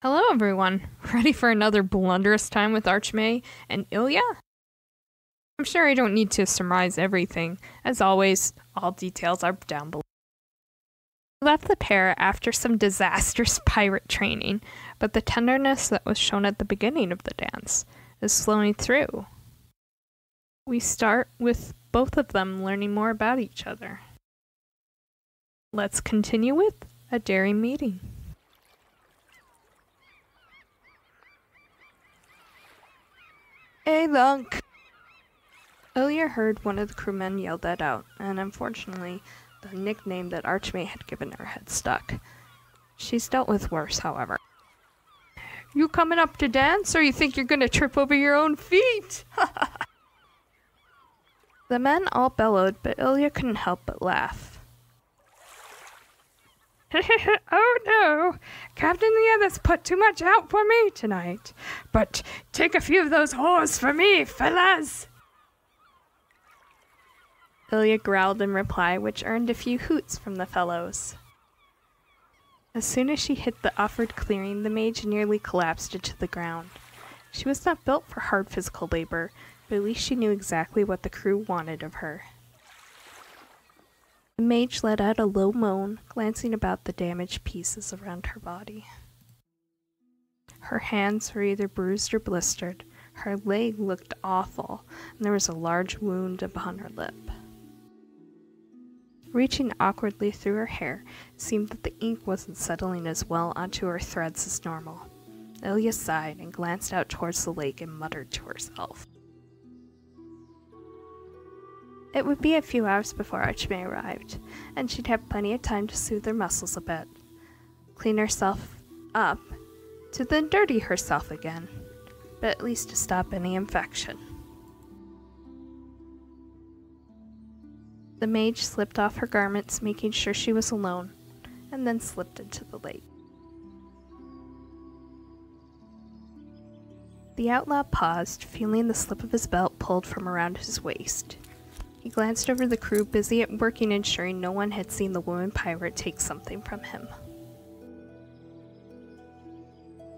Hello everyone, ready for another blunderous time with Archme and Ilyea? I'm sure I don't need to surmise everything. As always, all details are down below. We left the pair after some disastrous pirate training, but the tenderness that was shown at the beginning of the dance is flowing through. We start with both of them learning more about each other. Let's continue with a daring meeting. Hey, Lunk! Ilyea heard one of the crewmen yell that out, and unfortunately, the nickname that Archme had given her had stuck. She's dealt with worse, however. You coming up to dance, or you think you're gonna trip over your own feet? The men all bellowed, but Ilyea couldn't help but laugh. Oh no, Captain the others put too much out for me tonight. But take a few of those whores for me, fellas! Ilyea growled in reply, which earned a few hoots from the fellows. As soon as she hit the offered clearing, the mage nearly collapsed into the ground. She was not built for hard physical labor, but at least she knew exactly what the crew wanted of her. The mage let out a low moan, glancing about the damaged pieces around her body. Her hands were either bruised or blistered, her leg looked awful, and there was a large wound upon her lip. Reaching awkwardly through her hair, it seemed that the ink wasn't settling as well onto her threads as normal. Ilyea sighed and glanced out towards the lake and muttered to herself. It would be a few hours before Archme arrived, and she'd have plenty of time to soothe her muscles a bit, clean herself up, to then dirty herself again, but at least to stop any infection. The mage slipped off her garments, making sure she was alone, and then slipped into the lake. The outlaw paused, feeling the slip of his belt pulled from around his waist. He glanced over the crew, busy at working, ensuring no one had seen the woman pirate take something from him.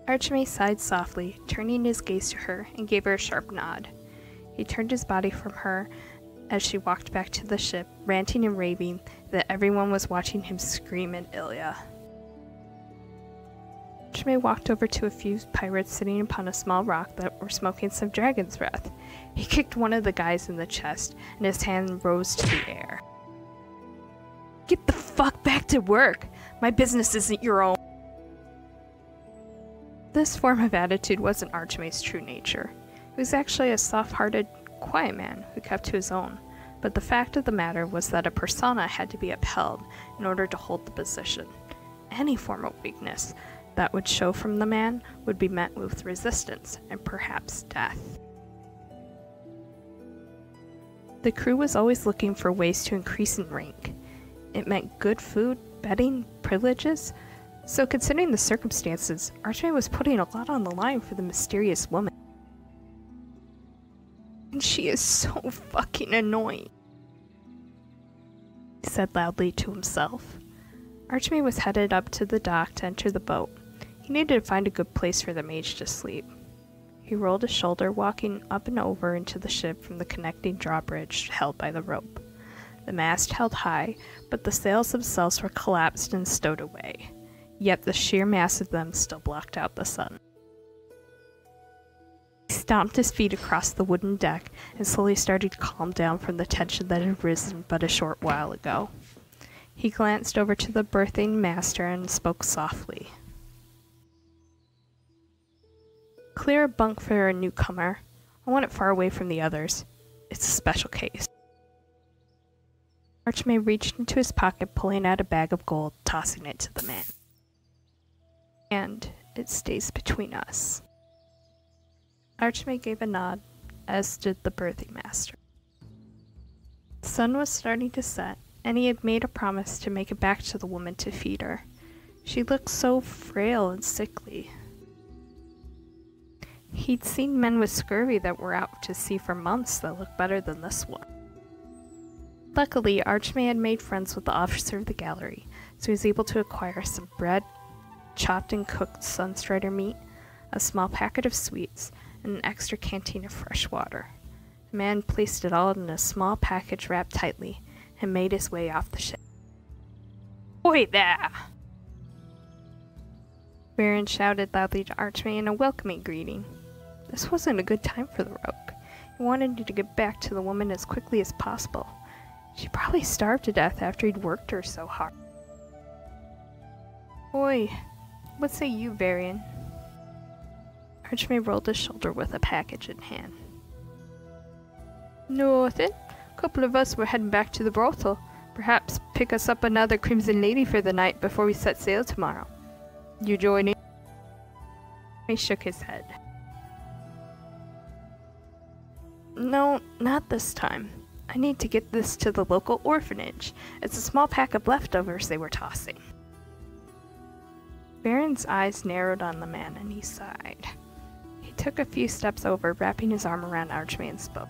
Archme sighed softly, turning his gaze to her, and gave her a sharp nod. He turned his body from her as she walked back to the ship, ranting and raving that everyone was watching him scream at Ilyea. Archme walked over to a few pirates sitting upon a small rock that were smoking some dragon's breath. He kicked one of the guys in the chest, and his hand rose to the air. Get the fuck back to work! My business isn't your own! This form of attitude wasn't Archme's true nature. He was actually a soft-hearted, quiet man who kept to his own, but the fact of the matter was that a persona had to be upheld in order to hold the position. Any form of weakness that would show from the man would be met with resistance and perhaps death. The crew was always looking for ways to increase in rank. It meant good food, bedding, privileges, so considering the circumstances, Archme was putting a lot on the line for the mysterious woman. And she is so fucking annoying, he said loudly to himself. Archme was headed up to the dock to enter the boat. He needed to find a good place for the mage to sleep. He rolled his shoulder, walking up and over into the ship from the connecting drawbridge held by the rope. The mast held high, but the sails themselves were collapsed and stowed away, yet the sheer mass of them still blocked out the sun. He stomped his feet across the wooden deck and slowly started to calm down from the tension that had risen but a short while ago. He glanced over to the berthing master and spoke softly. Clear a bunk for a newcomer. I want it far away from the others. It's a special case. Archme reached into his pocket, pulling out a bag of gold, tossing it to the man. And it stays between us. Archme gave a nod, as did the berthing master. The sun was starting to set, and he had made a promise to make it back to the woman to feed her. She looked so frail and sickly. He'd seen men with scurvy that were out to sea for months that looked better than this one. Luckily, Archme had made friends with the officer of the gallery, so he was able to acquire some bread, chopped and cooked sunstrider meat, a small packet of sweets, and an extra canteen of fresh water. The man placed it all in a small package wrapped tightly and made his way off the ship. "Oi there!" Baron shouted loudly to Archme in a welcoming greeting. This wasn't a good time for the rogue. He wanted to get back to the woman as quickly as possible. She probably starved to death after he'd worked her so hard. "Oi, what say you, Varian?" Archme rolled his shoulder with a package in hand. "Nothing. A couple of us were heading back to the brothel. Perhaps pick us up another Crimson Lady for the night before we set sail tomorrow. You joining?" He shook his head. "No, not this time. I need to get this to the local orphanage. It's a small pack of leftovers they were tossing." Baron's eyes narrowed on the man and he sighed. He took a few steps over, wrapping his arm around Archme and spoke.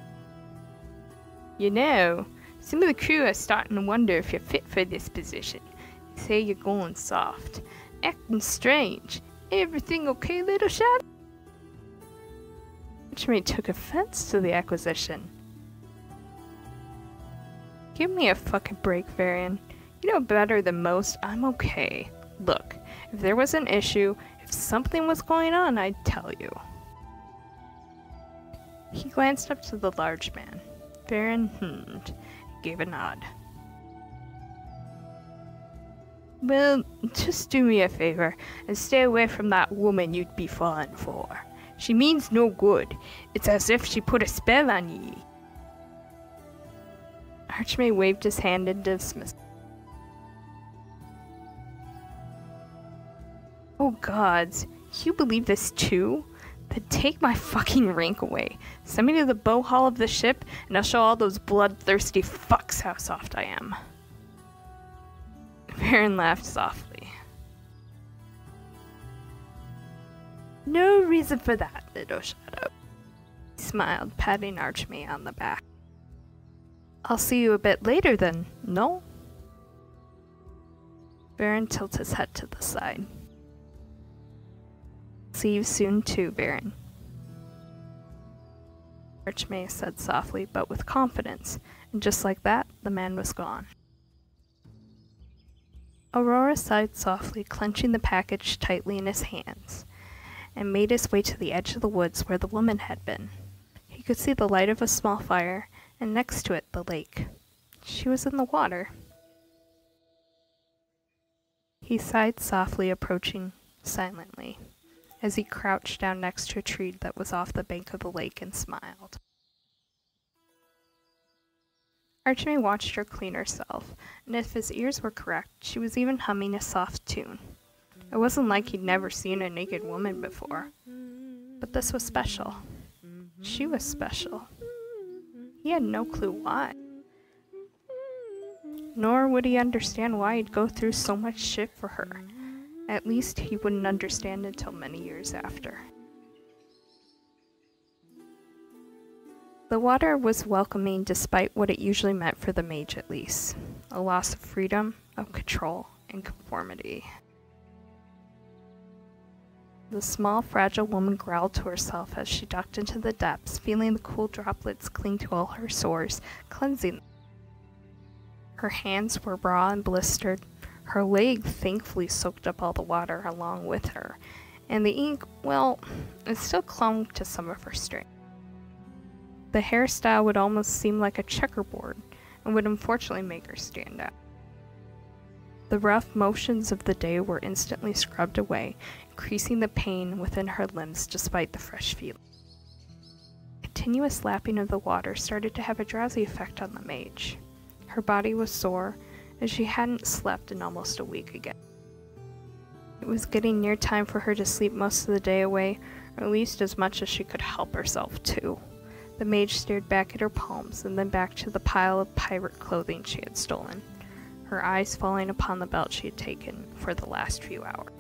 "You know, some of the crew are starting to wonder if you're fit for this position. They say you're going soft, acting strange. Everything okay, little shadow?" Archme took offense to the acquisition. "Give me a fucking break, Varian. You know better than most I'm okay. Look, if there was an issue, if something was going on, I'd tell you." He glanced up to the large man. Varian hemmed, gave a nod. "Well, just do me a favor and stay away from that woman you'd be falling for. She means no good. It's as if she put a spell on ye." Archme waved his hand in dismissal. "Oh gods, you believe this too? Then take my fucking rank away. Send me to the bow hall of the ship, and I'll show all those bloodthirsty fucks how soft I am." Baron laughed softly. "No reason for that, little shadow." He smiled, patting Archme on the back. "I'll see you a bit later then, no?" Baron tilted his head to the side. "See you soon too, Baron," Archme said softly but with confidence, and just like that, the man was gone. Aurora sighed softly, clenching the package tightly in his hands, and made his way to the edge of the woods where the woman had been. He could see the light of a small fire, and next to it the lake. She was in the water. He sighed softly, approaching silently, as he crouched down next to a tree that was off the bank of the lake and smiled. Archme watched her clean herself, and if his ears were correct, she was even humming a soft tune. It wasn't like he'd never seen a naked woman before, but this was special. She was special. He had no clue why. Nor would he understand why he'd go through so much shit for her. At least he wouldn't understand until many years after. The water was welcoming despite what it usually meant for the mage at least. A loss of freedom, of control, and conformity. The small, fragile woman growled to herself as she ducked into the depths, feeling the cool droplets cling to all her sores, cleansing them. Her hands were raw and blistered. Her leg thankfully soaked up all the water along with her, and the ink, well, it still clung to some of her strength. The hairstyle would almost seem like a checkerboard, and would unfortunately make her stand out. The rough motions of the day were instantly scrubbed away, increasing the pain within her limbs despite the fresh feeling. Continuous lapping of the water started to have a drowsy effect on the mage. Her body was sore, as she hadn't slept in almost a week again. It was getting near time for her to sleep most of the day away, or at least as much as she could help herself to. The mage stared back at her palms, and then back to the pile of pirate clothing she had stolen, her eyes falling upon the belt she had taken for the last few hours.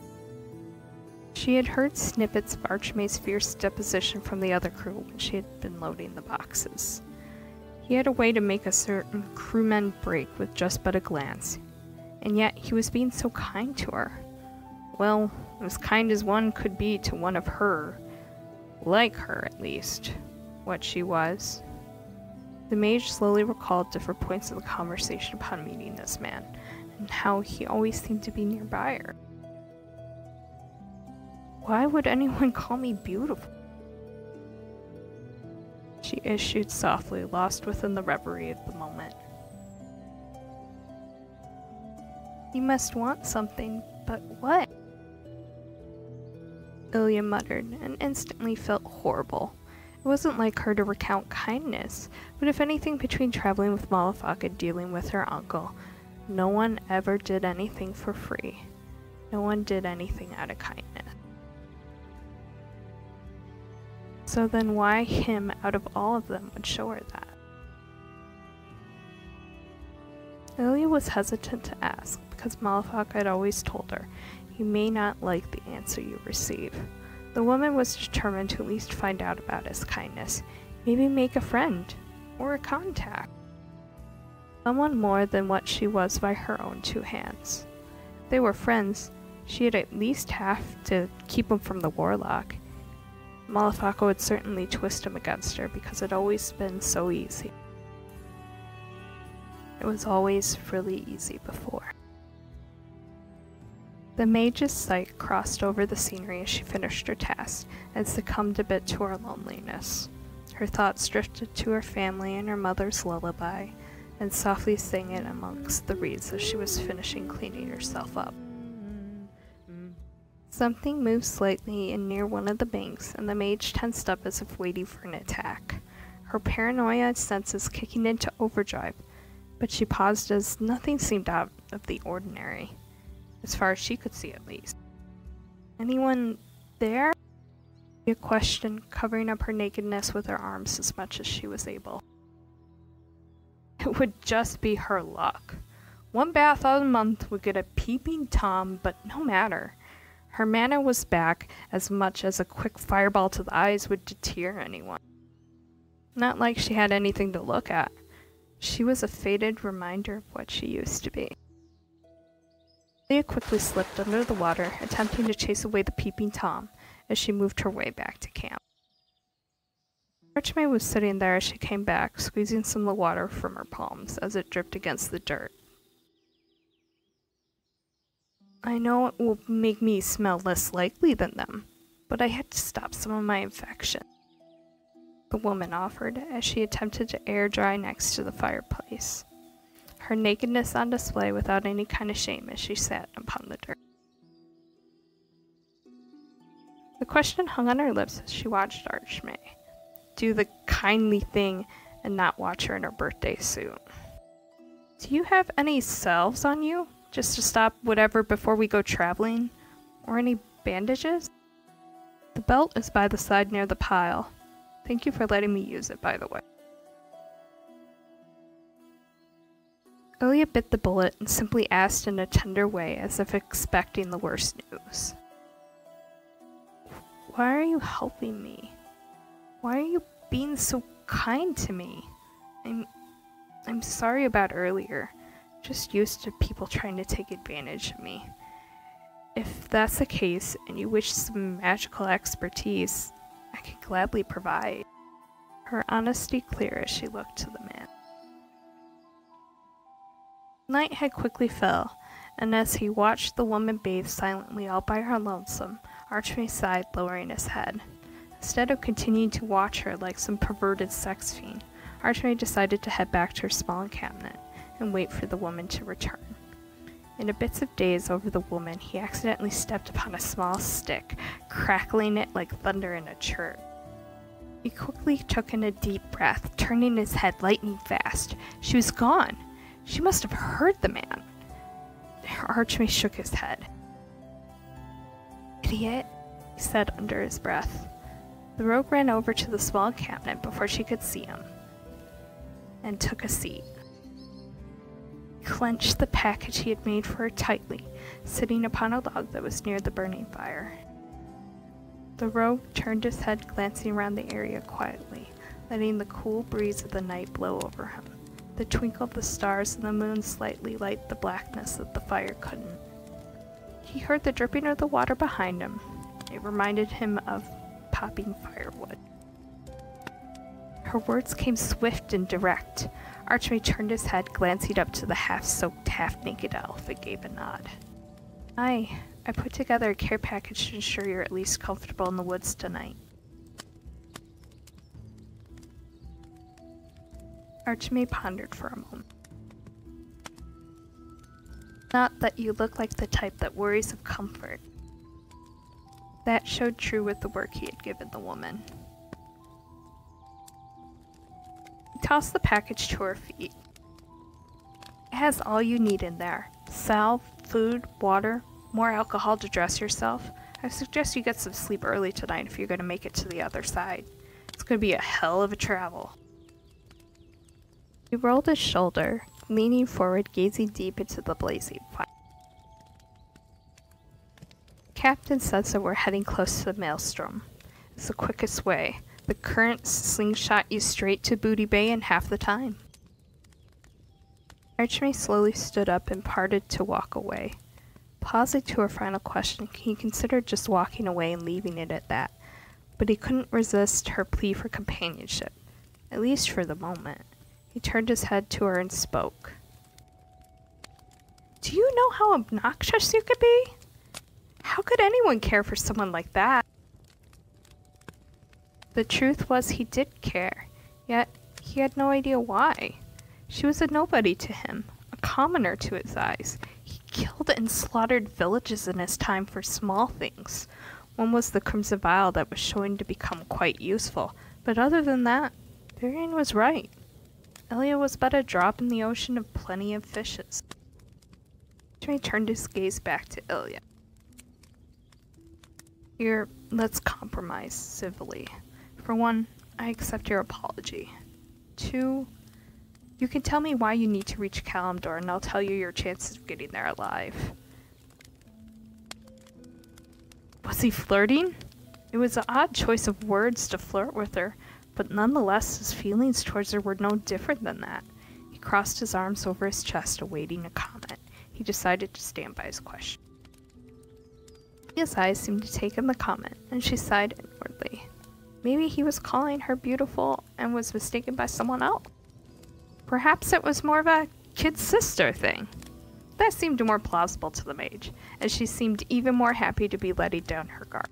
She had heard snippets of Archme's fierce deposition from the other crew when she had been loading the boxes. He had a way to make a certain crewman break with just but a glance, and yet he was being so kind to her. Well, as kind as one could be to one of her. Like her, at least. What she was. The mage slowly recalled different points of the conversation upon meeting this man, and how he always seemed to be nearby her. Why would anyone call me beautiful? She issued softly, lost within the reverie of the moment. You must want something, but what? Ilyea muttered, and instantly felt horrible. It wasn't like her to recount kindness, but if anything, between traveling with Malafaka and dealing with her uncle, no one ever did anything for free. No one did anything out of kindness. So then why him out of all of them would show her that? Ilyea was hesitant to ask, because Malafaka had always told her, you may not like the answer you receive. The woman was determined to at least find out about his kindness, maybe make a friend, or a contact. Someone more than what she was by her own two hands. If they were friends, she'd at least have to keep him from the warlock. Malafaka would certainly twist him against her because it had always been so easy. It was always really easy before. The mage's sight crossed over the scenery as she finished her task and succumbed a bit to her loneliness. Her thoughts drifted to her family and her mother's lullaby, and softly sang it amongst the reeds as she was finishing cleaning herself up. Something moved slightly in near one of the banks, and the mage tensed up as if waiting for an attack, her paranoia senses kicking into overdrive, but she paused as nothing seemed out of the ordinary. As far as she could see, at least. Anyone there? A question, covering up her nakedness with her arms as much as she was able. It would just be her luck. One bath out of a month would get a peeping Tom, but no matter. Her mana was back as much as a quick fireball to the eyes would deter anyone. Not like she had anything to look at. She was a faded reminder of what she used to be. Ilyea quickly slipped under the water, attempting to chase away the peeping Tom as she moved her way back to camp. Archme was sitting there as she came back, squeezing some of the water from her palms as it dripped against the dirt. I know it will make me smell less likely than them, but I had to stop some of my infection, the woman offered as she attempted to air dry next to the fireplace, her nakedness on display without any kind of shame as she sat upon the dirt. The question hung on her lips as she watched Archme do the kindly thing and not watch her in her birthday suit. Do you have any salves on you, just to stop whatever before we go traveling? Or any bandages? The belt is by the side near the pile. Thank you for letting me use it, by the way. Ilyea bit the bullet and simply asked in a tender way, as if expecting the worst news. Why are you helping me? Why are you being so kind to me? I'm sorry about earlier. Just used to people trying to take advantage of me. If that's the case, and you wish some magical expertise, I could gladly provide. Her honesty clear as she looked to the man. Night had quickly fell, and as he watched the woman bathe silently all by her lonesome, Archme sighed, lowering his head. Instead of continuing to watch her like some perverted sex fiend, Archme decided to head back to her small encampment and wait for the woman to return. In a bits of daze over the woman, he accidentally stepped upon a small stick, crackling it like thunder in a church. He quickly took in a deep breath, turning his head lightning fast. She was gone. She must have heard the man. Archme shook his head. Idiot, he said under his breath. The rogue ran over to the small encampment before she could see him, and took a seat. He clenched the package he had made for her tightly, sitting upon a log that was near the burning fire. The rogue turned his head, glancing around the area quietly, letting the cool breeze of the night blow over him. The twinkle of the stars and the moon slightly light the blackness that the fire couldn't. He heard the dripping of the water behind him. It reminded him of popping firewood. Her words came swift and direct. Archme turned his head, glancing up to the half-soaked, half-naked elf, and gave a nod. I put together a care package to ensure you're at least comfortable in the woods tonight. Archme pondered for a moment. Not that you look like the type that worries of comfort. That showed true with the work he had given the woman. He tossed the package to her feet. It has all you need in there. Salve, food, water, more alcohol to dress yourself. I suggest you get some sleep early tonight if you're going to make it to the other side. It's going to be a hell of a travel. He rolled his shoulder, leaning forward, gazing deep into the blazing fire. Captain says that we're heading close to the maelstrom. It's the quickest way. The current slingshot you straight to Booty Bay in half the time. Archme slowly stood up and parted to walk away. Pausing to her final question, he considered just walking away and leaving it at that, but he couldn't resist her plea for companionship, at least for the moment. He turned his head to her and spoke. Do you know how obnoxious you could be? How could anyone care for someone like that? The truth was he did care, yet he had no idea why. She was a nobody to him, a commoner to his eyes. He killed and slaughtered villages in his time for small things. One was the Crimson Vial that was showing to become quite useful, but other than that, Varian was right. Ilyea was but a drop in the ocean of plenty of fishes. Archme turned his gaze back to Ilyea. Here, let's compromise civilly. For one, I accept your apology. 2, you can tell me why you need to reach Kalimdor, and I'll tell you your chances of getting there alive. Was he flirting? It was an odd choice of words to flirt with her, but nonetheless his feelings towards her were no different than that. He crossed his arms over his chest, awaiting a comment. He decided to stand by his question. His eyes seemed to take in the comment, and she sighed inwardly. Maybe he was calling her beautiful and was mistaken by someone else. Perhaps it was more of a kid sister thing. That seemed more plausible to the mage, and she seemed even more happy to be letting down her guard.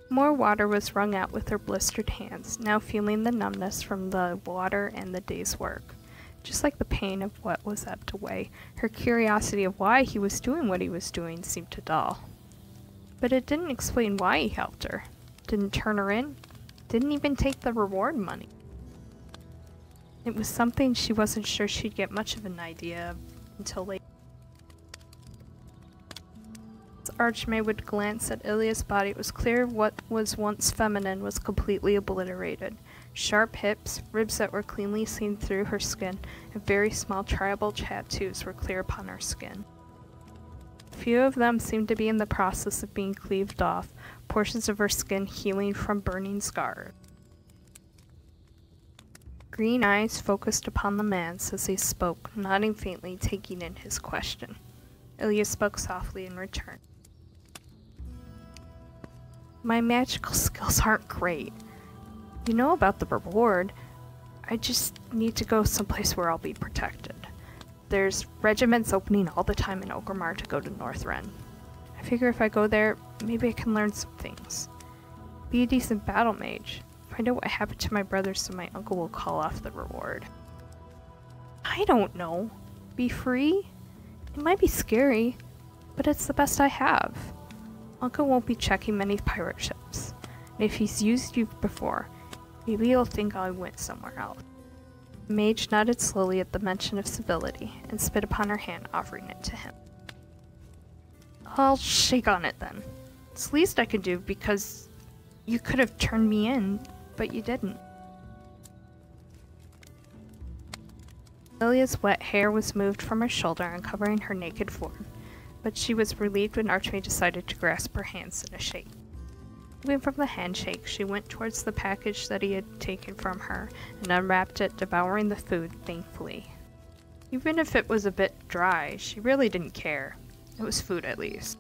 More water was wrung out with her blistered hands, now feeling the numbness from the water and the day's work. Just like the pain of what was ebbed away, her curiosity of why he was doing what he was doing seemed to dull. But it didn't explain why he helped her. Didn't turn her in. Didn't even take the reward money. It was something she wasn't sure she'd get much of an idea of until later. As Archme would glance at Ilyea's body, it was clear what was once feminine was completely obliterated. Sharp hips, ribs that were cleanly seen through her skin, and very small tribal tattoos were clear upon her skin. Few of them seemed to be in the process of being cleaved off, portions of her skin healing from burning scars. Green eyes focused upon the man's as he spoke, nodding faintly, taking in his question. Ilyea spoke softly in return. My magical skills aren't great. You know about the reward. I just need to go someplace where I'll be protected. There's regiments opening all the time in Orgrimmar to go to Northrend. I figure if I go there, maybe I can learn some things. Be a decent battle mage. Find out what happened to my brother so my uncle will call off the reward. I don't know. Be free? It might be scary, but it's the best I have. Uncle won't be checking many pirate ships. And if he's used you before, maybe he'll think I went somewhere else. The mage nodded slowly at the mention of civility, and spit upon her hand, offering it to him. I'll shake on it then. It's the least I could do, because you could have turned me in, but you didn't. Ilyea's wet hair was moved from her shoulder, uncovering her naked form, but she was relieved when Archme decided to grasp her hands in a shake. Moving from the handshake, she went towards the package that he had taken from her and unwrapped it, devouring the food thankfully. Even if it was a bit dry, she really didn't care. It was food, at least.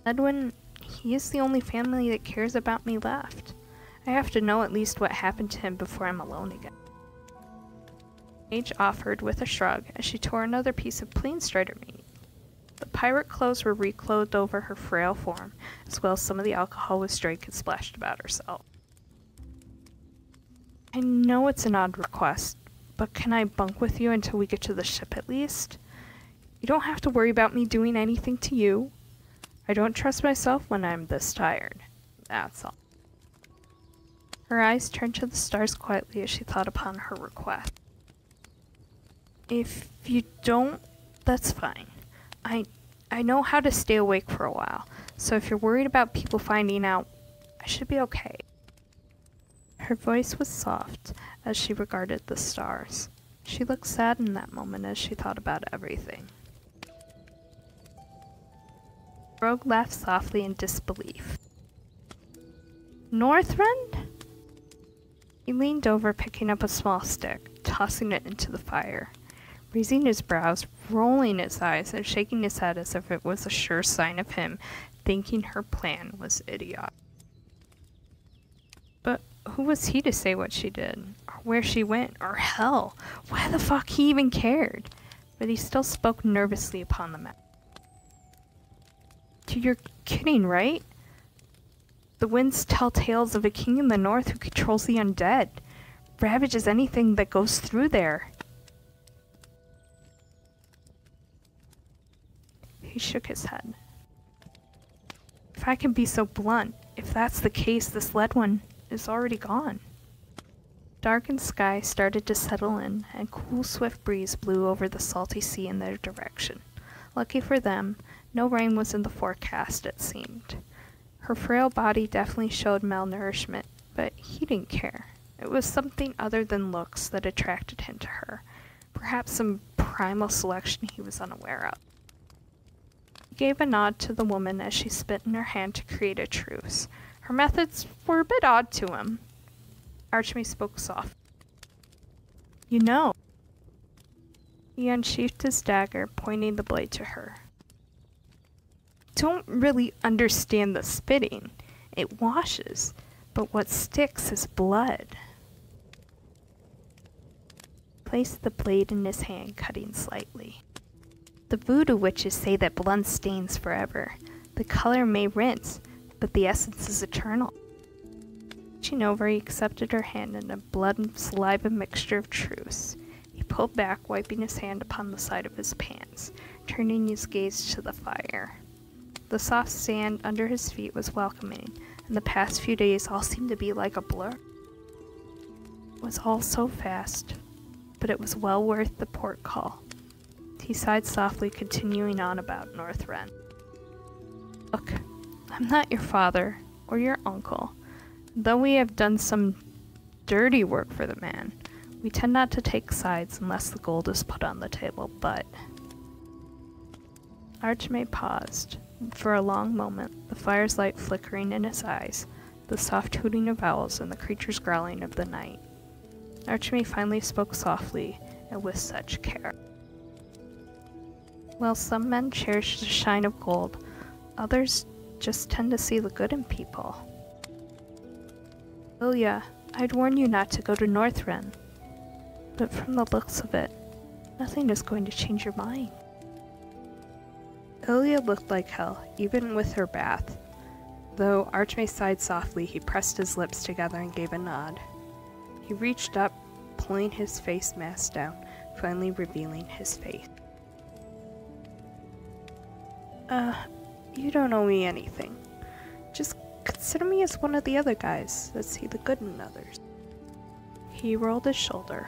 Edwin, he is the only family that cares about me left. I have to know at least what happened to him before I'm alone again. Paige offered with a shrug as she tore another piece of plain strider meat. The pirate clothes were reclothed over her frail form, as well as some of the alcohol was drank and splashed about herself. I know it's an odd request, but can I bunk with you until we get to the ship at least? You don't have to worry about me doing anything to you. I don't trust myself when I'm this tired. That's all. Her eyes turned to the stars quietly as she thought upon her request. If you don't, that's fine. I know how to stay awake for a while, so if you're worried about people finding out, I should be okay. Her voice was soft as she regarded the stars. She looked sad in that moment as she thought about everything. Rogue laughed softly in disbelief. Northrend? He leaned over, picking up a small stick, tossing it into the fire, raising his brows, rolling his eyes, and shaking his head as if it was a sure sign of him thinking her plan was idiotic. But who was he to say what she did, or where she went, or hell, why the fuck he even cared? But he still spoke nervously upon the matter. You're kidding, right? The winds tell tales of a king in the north who controls the undead, ravages anything that goes through there. He shook his head. If I can be so blunt, if that's the case, this lead one is already gone. Darkened sky started to settle in, and cool, swift breeze blew over the salty sea in their direction. Lucky for them, no rain was in the forecast, it seemed. Her frail body definitely showed malnourishment, but he didn't care. It was something other than looks that attracted him to her, perhaps some primal selection he was unaware of. He gave a nod to the woman as she spit in her hand to create a truce. Her methods were a bit odd to him. Archme spoke soft. You know. He unsheathed his dagger, pointing the blade to her. Don't really understand the spitting. It washes, but what sticks is blood. Placed the blade in his hand, cutting slightly. The voodoo witches say that blood stains forever. The color may rinse, but the essence is eternal. Reaching over, he accepted her hand in a blood and saliva mixture of truce. He pulled back, wiping his hand upon the side of his pants, turning his gaze to the fire. The soft sand under his feet was welcoming, and the past few days all seemed to be like a blur. It was all so fast, but it was well worth the port call. He sighed softly, continuing on about Northrend. Look, I'm not your father, or your uncle. Though we have done some dirty work for the man, we tend not to take sides unless the gold is put on the table, but... Archme paused. For a long moment, the fire's light flickering in his eyes, the soft hooting of owls, and the creature's growling of the night. Archme finally spoke softly, and with such care. While some men cherish the shine of gold, others just tend to see the good in people. Ilyea, I'd warn you not to go to Northrend, but from the looks of it, nothing is going to change your mind. Ilyea looked like hell, even with her bath. Though Archme sighed softly, he pressed his lips together and gave a nod. He reached up, pulling his face mask down, finally revealing his face. You don't owe me anything. Just consider me as one of the other guys that see the good in others. He rolled his shoulder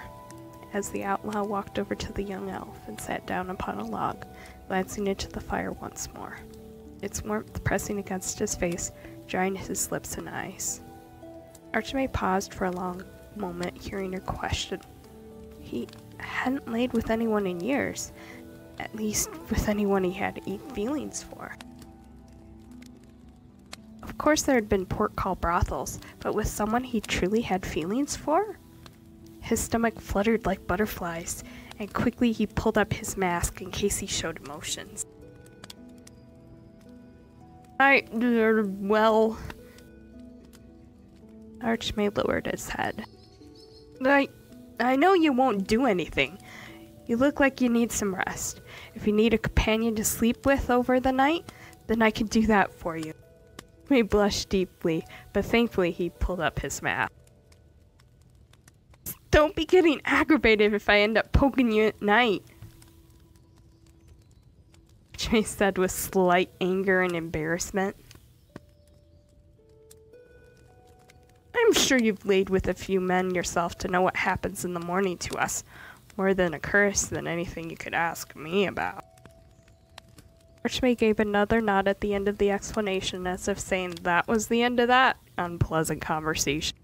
as the outlaw walked over to the young elf and sat down upon a log, glancing into the fire once more, its warmth pressing against his face, drying his lips and eyes. Archme paused for a long moment, hearing her question. He hadn't laid with anyone in years, at least with anyone he had feelings for. Of course there had been port call brothels, but with someone he truly had feelings for? His stomach fluttered like butterflies, and quickly he pulled up his mask in case he showed emotions. Well... Archme lowered his head. I know you won't do anything. You look like you need some rest. If you need a companion to sleep with over the night, then I can do that for you. He blushed deeply, but thankfully he pulled up his mask. Don't be getting aggravated if I end up poking you at night, Archme said with slight anger and embarrassment. I'm sure you've laid with a few men yourself to know what happens in the morning to us. More than a curse than anything you could ask me about. Archme gave another nod at the end of the explanation, as if saying that was the end of that unpleasant conversation.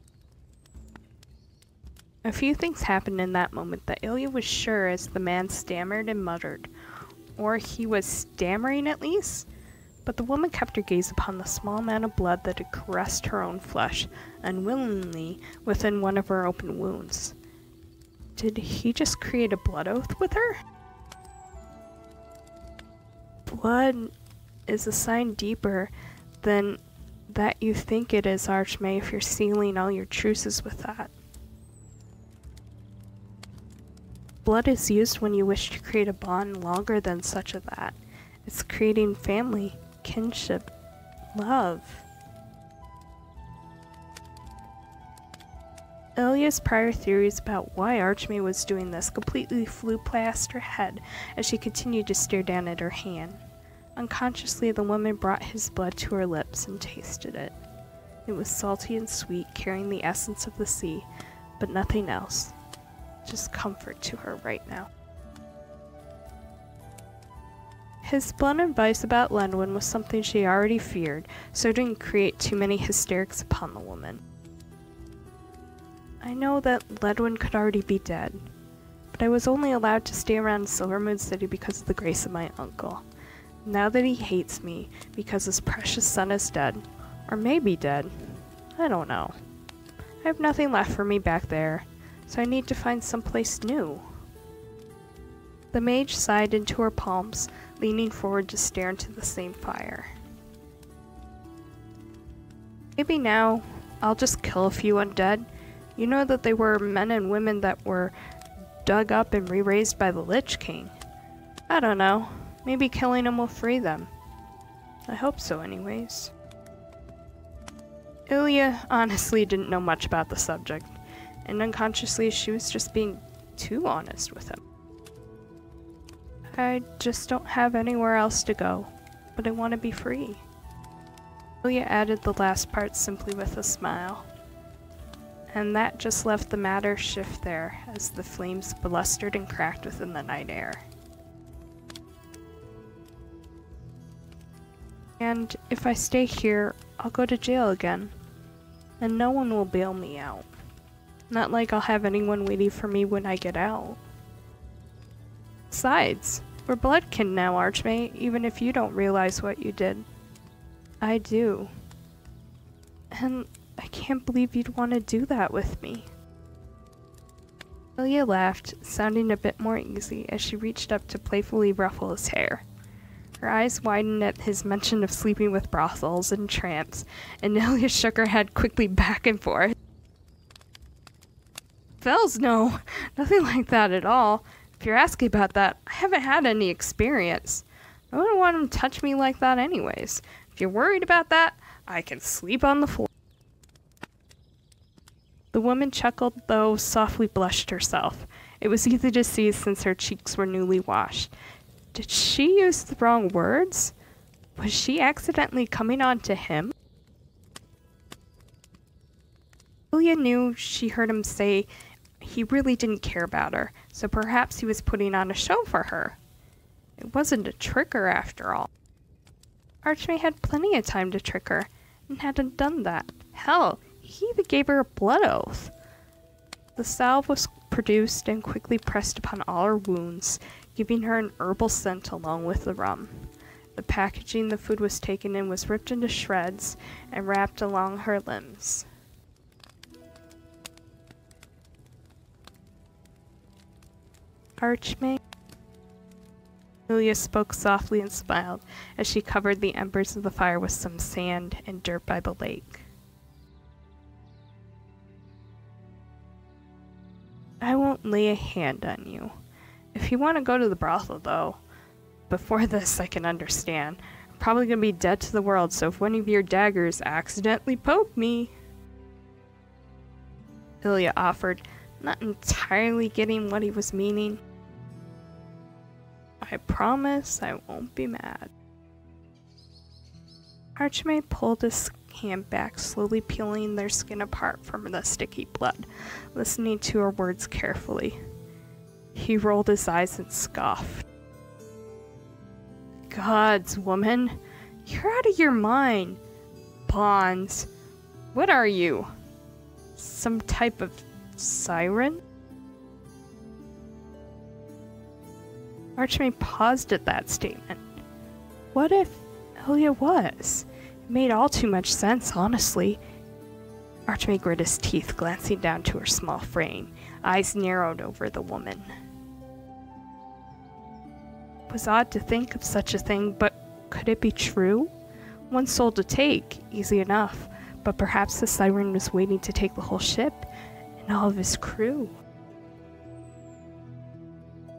A few things happened in that moment that Ilyea was sure as the man stammered and muttered. Or he was stammering at least. But the woman kept her gaze upon the small amount of blood that had caressed her own flesh, unwillingly, within one of her open wounds. Did he just create a blood oath with her? Blood is a sign deeper than that you think it is, Archme, if you're sealing all your truces with that. Blood is used when you wish to create a bond longer than such as that. It's creating family, kinship, love. Ilyea's prior theories about why Archme was doing this completely flew past her head as she continued to stare down at her hand. Unconsciously, the woman brought his blood to her lips and tasted it. It was salty and sweet, carrying the essence of the sea, but nothing else. Just comfort to her right now. His blunt advice about Ledwin was something she already feared, so it didn't create too many hysterics upon the woman. I know that Ledwin could already be dead, but I was only allowed to stay around Silvermoon City because of the grace of my uncle. Now that he hates me because his precious son is dead, or maybe dead, I don't know. I have nothing left for me back there, so I need to find someplace new. The mage sighed into her palms, leaning forward to stare into the same fire. Maybe now, I'll just kill a few undead. You know that they were men and women that were dug up and re-raised by the Lich King. I don't know. Maybe killing them will free them. I hope so anyways. Ilyea honestly didn't know much about the subject, and unconsciously she was just being too honest with him. I just don't have anywhere else to go, but I want to be free. Ilyea added the last part simply with a smile. And that just left the matter shift there, as the flames blustered and cracked within the night air. And if I stay here, I'll go to jail again, and no one will bail me out. Not like I'll have anyone waiting for me when I get out. Besides, we're bloodkin now, Archme, even if you don't realize what you did. I do. And I can't believe you'd want to do that with me. Ilyea laughed, sounding a bit more easy as she reached up to playfully ruffle his hair. Her eyes widened at his mention of sleeping with brothels and tramps, and Ilyea shook her head quickly back and forth. Fells, no, nothing like that at all. If you're asking about that, I haven't had any experience. I wouldn't want him to touch me like that anyways. If you're worried about that, I can sleep on the floor. The woman chuckled, though softly blushed herself. It was easy to see since her cheeks were newly washed. Did she use the wrong words? Was she accidentally coming on to him? Ilyea knew she heard him say he really didn't care about her, so perhaps he was putting on a show for her. It wasn't a tricker after all. Archme had plenty of time to trick her, and hadn't done that. Hell, he even gave her a blood oath. The salve was produced and quickly pressed upon all her wounds, giving her an herbal scent along with the rum. The packaging the food was taken in was ripped into shreds and wrapped along her limbs. Archme? Ilyea spoke softly and smiled as she covered the embers of the fire with some sand and dirt by the lake. I won't lay a hand on you. If you want to go to the brothel, though, before this I can understand. I'm probably going to be dead to the world, so if one of your daggers accidentally poke me... Ilyea offered, not entirely getting what he was meaning. I promise I won't be mad. Archme pulled his hand back, slowly peeling their skin apart from the sticky blood, listening to her words carefully. He rolled his eyes and scoffed. Gods, woman, you're out of your mind. Bonds. What are you? Some type of siren? Archme paused at that statement. What if Ilyea was? It made all too much sense, honestly. Archme grit his teeth, glancing down to her small frame, eyes narrowed over the woman. It was odd to think of such a thing, but could it be true? One soul to take, easy enough, but perhaps the siren was waiting to take the whole ship and all of his crew.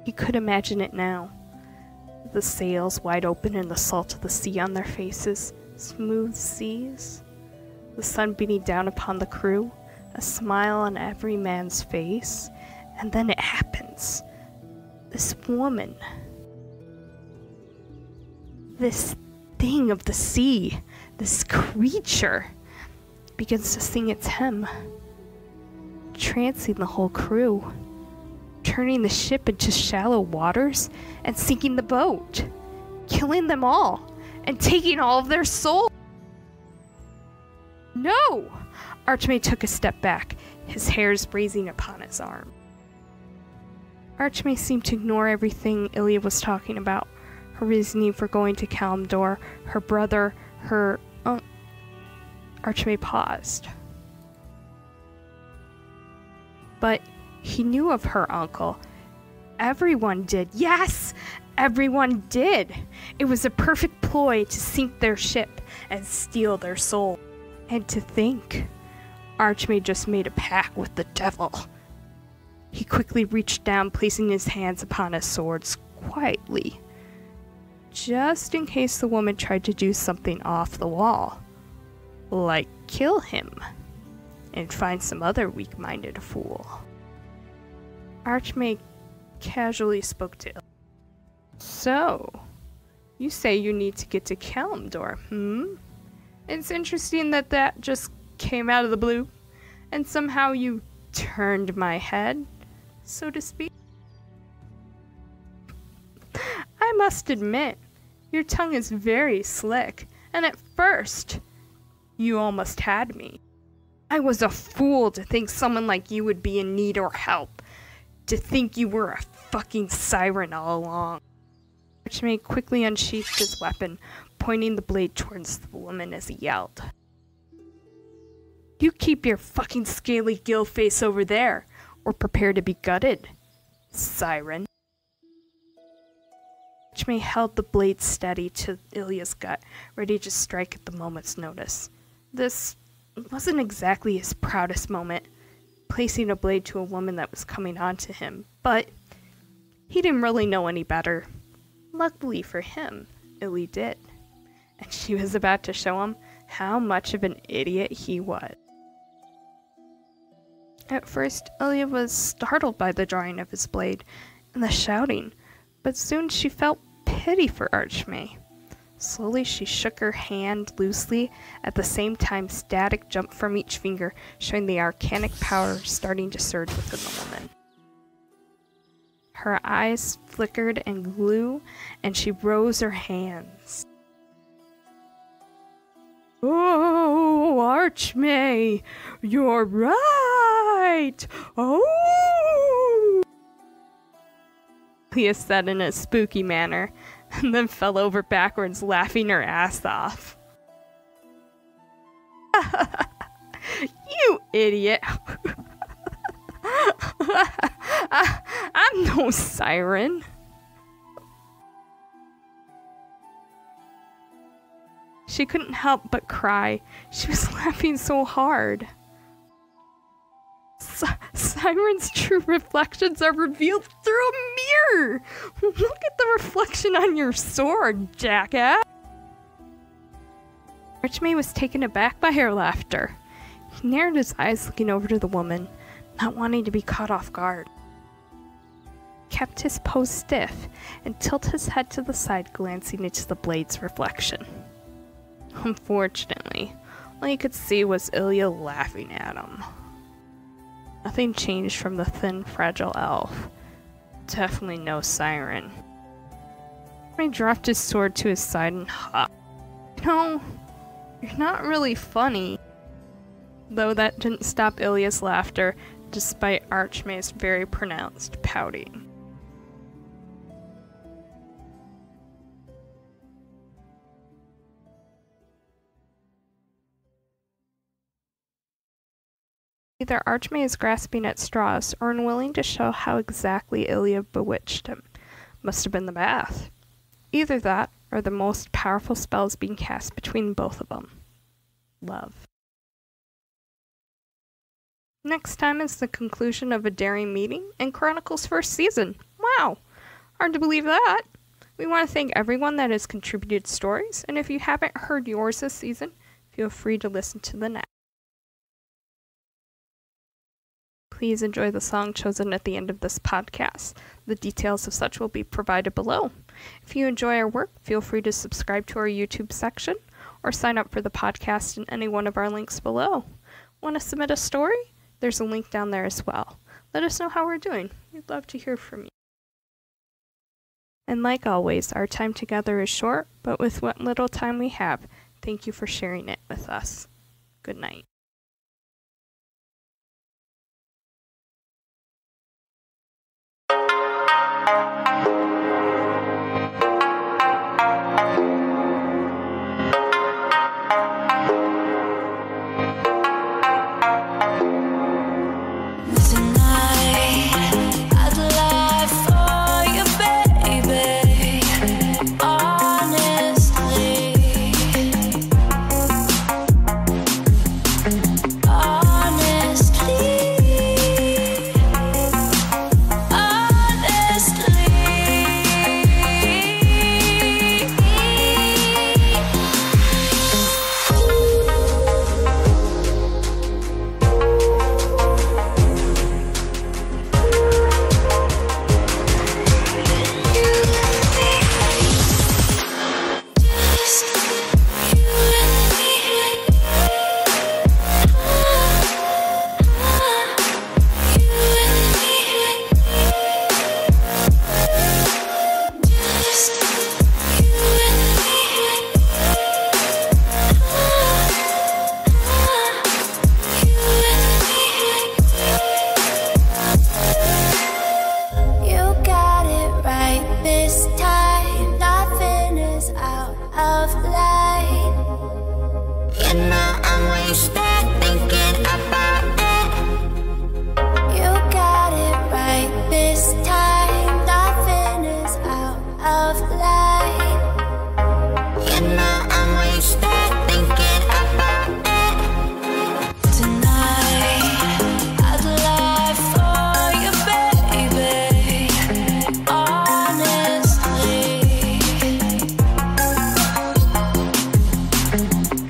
He could imagine it now. The sails wide open and the salt of the sea on their faces, smooth seas, the sun beating down upon the crew, a smile on every man's face, and then it happens. This woman, this thing of the sea, this creature, begins to sing its hymn, trancing the whole crew, turning the ship into shallow waters and sinking the boat, killing them all, and taking all of their souls. No! Archme took a step back, his hairs raising upon his arm. Archme seemed to ignore everything Ilyea was talking about, her reasoning for going to Kalimdor, her brother, her... Archme paused. But he knew of her uncle. Everyone did. Yes! Everyone did! It was a perfect ploy to sink their ship and steal their soul. And to think, Archme just made a pact with the devil. He quickly reached down, placing his hands upon his swords quietly, just in case the woman tried to do something off the wall, like kill him and find some other weak-minded fool. Archme casually spoke to Ilyea. So, you say you need to get to Kalimdor, It's interesting that that just came out of the blue, and somehow you turned my head, so to speak. I must admit, your tongue is very slick, and at first, you almost had me. I was a fool to think someone like you would be in need or help. To think you were a fucking siren all along. Archme quickly unsheathed his weapon, pointing the blade towards the woman as he yelled. You keep your fucking scaly gill face over there, or prepare to be gutted, siren. Archme held the blade steady to Ilya's gut, ready to strike at the moment's notice. This wasn't exactly his proudest moment, placing a blade to a woman that was coming on to him, but he didn't really know any better. Luckily for him, Ilyea did, and she was about to show him how much of an idiot he was. At first, Ilyea was startled by the drawing of his blade and the shouting, but soon she felt pity for Archme. Slowly she shook her hand loosely, at the same time static jumped from each finger, showing the arcanic power starting to surge within the woman. Her eyes flickered and glue, and she rose her hands. Oh, Archme, you're right! Oh! Ilyea said in a spooky manner, and then fell over backwards, laughing her ass off. You idiot! I'm no siren. She couldn't help but cry. She was laughing so hard. Siren's true reflections are revealed through a mirror. Look at the reflection on your sword, jackass. Archme was taken aback by her laughter. He narrowed his eyes, looking over to the woman, not wanting to be caught off guard. He kept his pose stiff and tilted his head to the side, glancing into the blade's reflection. Unfortunately, all he could see was Ilyea laughing at him. Nothing changed from the thin, fragile elf. Definitely no siren. He dropped his sword to his side and huffed. You know, you're not really funny. Though that didn't stop Ilya's laughter, despite Archme's very pronounced pouting. Either Archme is grasping at straws or unwilling to show how exactly Ilyea bewitched him. Must have been the bath. Either that, or the most powerful spells being cast between both of them. Love. Next time is the conclusion of a daring meeting and Chronicles' first season. Wow! Hard to believe that! We want to thank everyone that has contributed stories, and if you haven't heard yours this season, feel free to listen to the next. Please enjoy the song chosen at the end of this podcast. The details of such will be provided below. If you enjoy our work, feel free to subscribe to our YouTube section or sign up for the podcast in any one of our links below. Want to submit a story? There's a link down there as well. Let us know how we're doing. We'd love to hear from you. And like always, our time together is short, but with what little time we have, thank you for sharing it with us. Good night.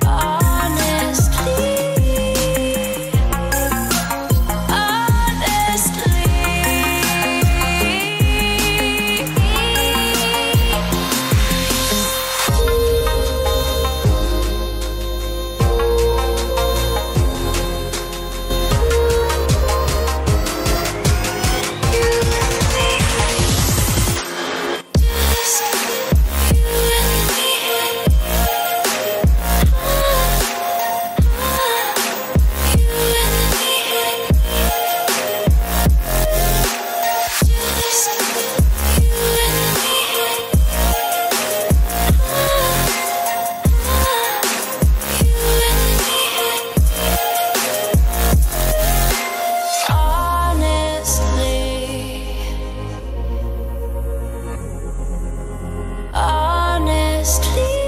Honestly just leave.